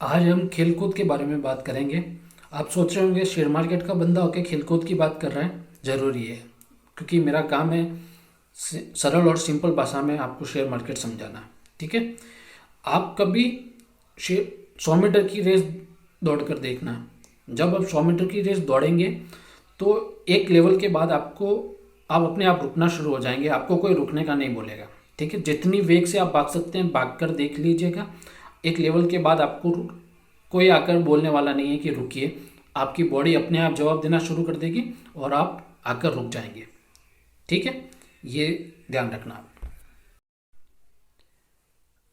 आज हम खेलकूद के बारे में बात करेंगे। आप सोच रहे होंगे शेयर मार्केट का बंदा होकर खेलकूद की बात कर रहा है। ज़रूरी है, क्योंकि मेरा काम है सरल और सिंपल भाषा में आपको शेयर मार्केट समझाना। ठीक है। आप कभी शेयर 100 मीटर की रेस दौड़ कर देखना। जब आप 100 मीटर की रेस दौड़ेंगे तो एक लेवल के बाद आप अपने आप रुकना शुरू हो जाएंगे। आपको कोई रुकने का नहीं बोलेगा। ठीक है। जितनी वेग से आप भाग सकते हैं भाग कर देख लीजिएगा। एक लेवल के बाद आपको कोई आकर बोलने वाला नहीं है कि रुकिए। आपकी बॉडी अपने आप जवाब देना शुरू कर देगी और आप आकर रुक जाएंगे। ठीक है। ये ध्यान रखना आप।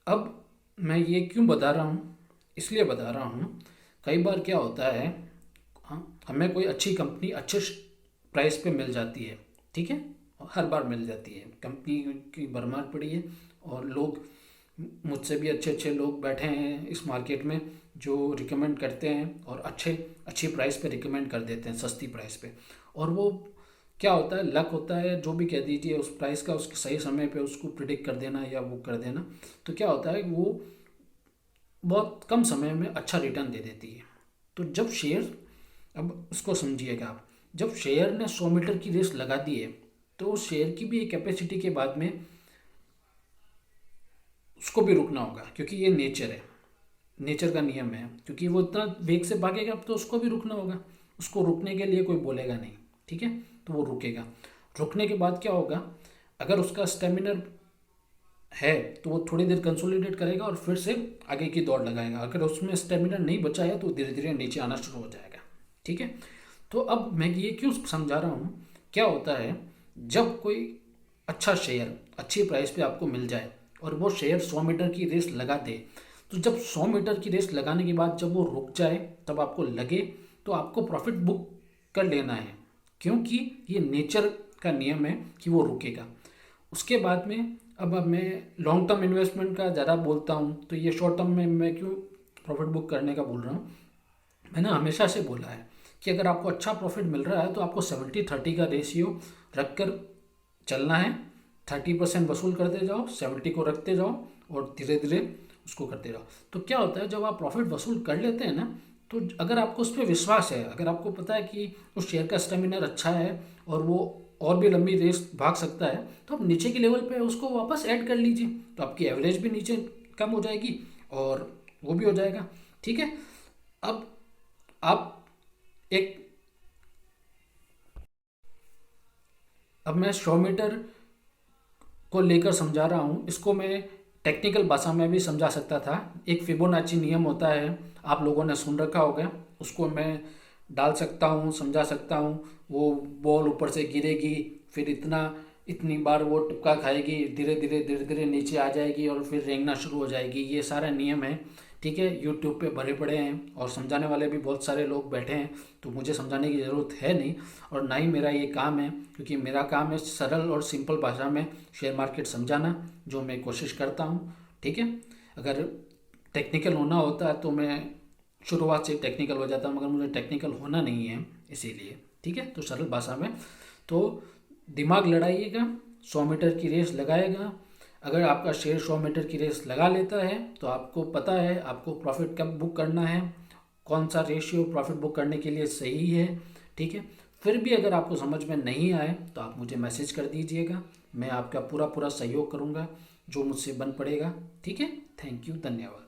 अब मैं ये क्यों बता रहा हूँ, इसलिए बता रहा हूँ। कई बार क्या होता है, हमें कोई अच्छी कंपनी अच्छे प्राइस पे मिल जाती है। ठीक है। और हर बार मिल जाती है। कंपनी की भरमार पड़ी है और लोग, मुझसे भी अच्छे अच्छे लोग बैठे हैं इस मार्केट में जो रिकमेंड करते हैं और अच्छी प्राइस पे रिकमेंड कर देते हैं, सस्ती प्राइस पे। और वो क्या होता है, लक होता है, जो भी कह दीजिए उस प्राइस का, उसके सही समय पे उसको प्रिडिक्ट कर देना या वो कर देना। तो क्या होता है, वो बहुत कम समय में अच्छा रिटर्न दे देती है। तो जब शेयर, अब उसको समझिएगा आप, जब शेयर ने 100 मीटर की रेस लगा दी है तो उस शेयर की भी एक कैपेसिटी के बाद में उसको भी रुकना होगा, क्योंकि ये नेचर है, नेचर का नियम है। क्योंकि वो इतना वेग से भागेगा तो उसको भी रुकना होगा। उसको रुकने के लिए कोई बोलेगा नहीं। ठीक है। तो वो रुकेगा। रुकने के बाद क्या होगा, अगर उसका स्टेमिना है तो वो थोड़ी देर कंसोलिडेट करेगा और फिर से आगे की दौड़ लगाएगा। अगर उसमें स्टेमिना नहीं बचा है तो धीरे धीरे नीचे आना शुरू हो जाएगा। ठीक है। तो अब मैं ये क्यों समझा रहा हूँ, क्या होता है जब कोई अच्छा शेयर अच्छी प्राइस पे आपको मिल जाए और वो शेयर 100 मीटर की रेस लगा दे, तो जब 100 मीटर की रेस लगाने के बाद जब वो रुक जाए तब आपको लगे तो आपको प्रॉफिट बुक कर लेना है, क्योंकि ये नेचर का नियम है कि वो रुकेगा। उसके बाद में अब मैं लॉन्ग टर्म इन्वेस्टमेंट का ज़्यादा बोलता हूँ, तो ये शॉर्ट टर्म में मैं क्यों प्रॉफिट बुक करने का बोल रहा हूँ। मैंने हमेशा से बोला है कि अगर आपको अच्छा प्रॉफिट मिल रहा है तो आपको 70-30 का रेशियो रख कर चलना है। 30% वसूल करते जाओ, 70 को रखते जाओ और धीरे धीरे उसको करते जाओ। तो क्या होता है, जब आप प्रॉफिट वसूल कर लेते हैं ना, तो अगर आपको उस पर विश्वास है, अगर आपको पता है कि उस शेयर का स्टेमिनर अच्छा है और वो और भी लंबी रेस भाग सकता है, तो आप नीचे के लेवल पे उसको वापस ऐड कर लीजिए। तो आपकी एवरेज भी नीचे कम हो जाएगी और वो भी हो जाएगा। ठीक है। अब आप एक अब मैं 100 मीटर को लेकर समझा रहा हूँ, इसको मैं टेक्निकल भाषा में भी समझा सकता था। एक फिबोनाची नियम होता है, आप लोगों ने सुन रखा होगा। उसको मैं डाल सकता हूँ, समझा सकता हूँ। वो बॉल ऊपर से गिरेगी, फिर इतनी बार वो टुक्का खाएगी, धीरे धीरे नीचे आ जाएगी और फिर रेंगना शुरू हो जाएगी। ये सारा नियम है। ठीक है। यूट्यूब पे भरे पड़े हैं और समझाने वाले भी बहुत सारे लोग बैठे हैं, तो मुझे समझाने की ज़रूरत है नहीं और ना ही मेरा ये काम है, क्योंकि मेरा काम है सरल और सिंपल भाषा में शेयर मार्केट समझाना, जो मैं कोशिश करता हूँ। ठीक है। अगर टेक्निकल होना होता है तो मैं शुरुआत से टेक्निकल हो जाता, मगर मुझे टेक्निकल होना नहीं है, इसीलिए। ठीक है। तो सरल भाषा में, तो दिमाग लड़ाइएगा, 100 मीटर की रेस लगाएगा। अगर आपका शेयर 100 मीटर की रेस लगा लेता है तो आपको पता है आपको प्रॉफिट कब बुक करना है, कौन सा रेशियो प्रॉफिट बुक करने के लिए सही है। ठीक है। फिर भी अगर आपको समझ में नहीं आए तो आप मुझे मैसेज कर दीजिएगा, मैं आपका पूरा पूरा सहयोग करूँगा जो मुझसे बन पड़ेगा। ठीक है। थैंक यू, धन्यवाद।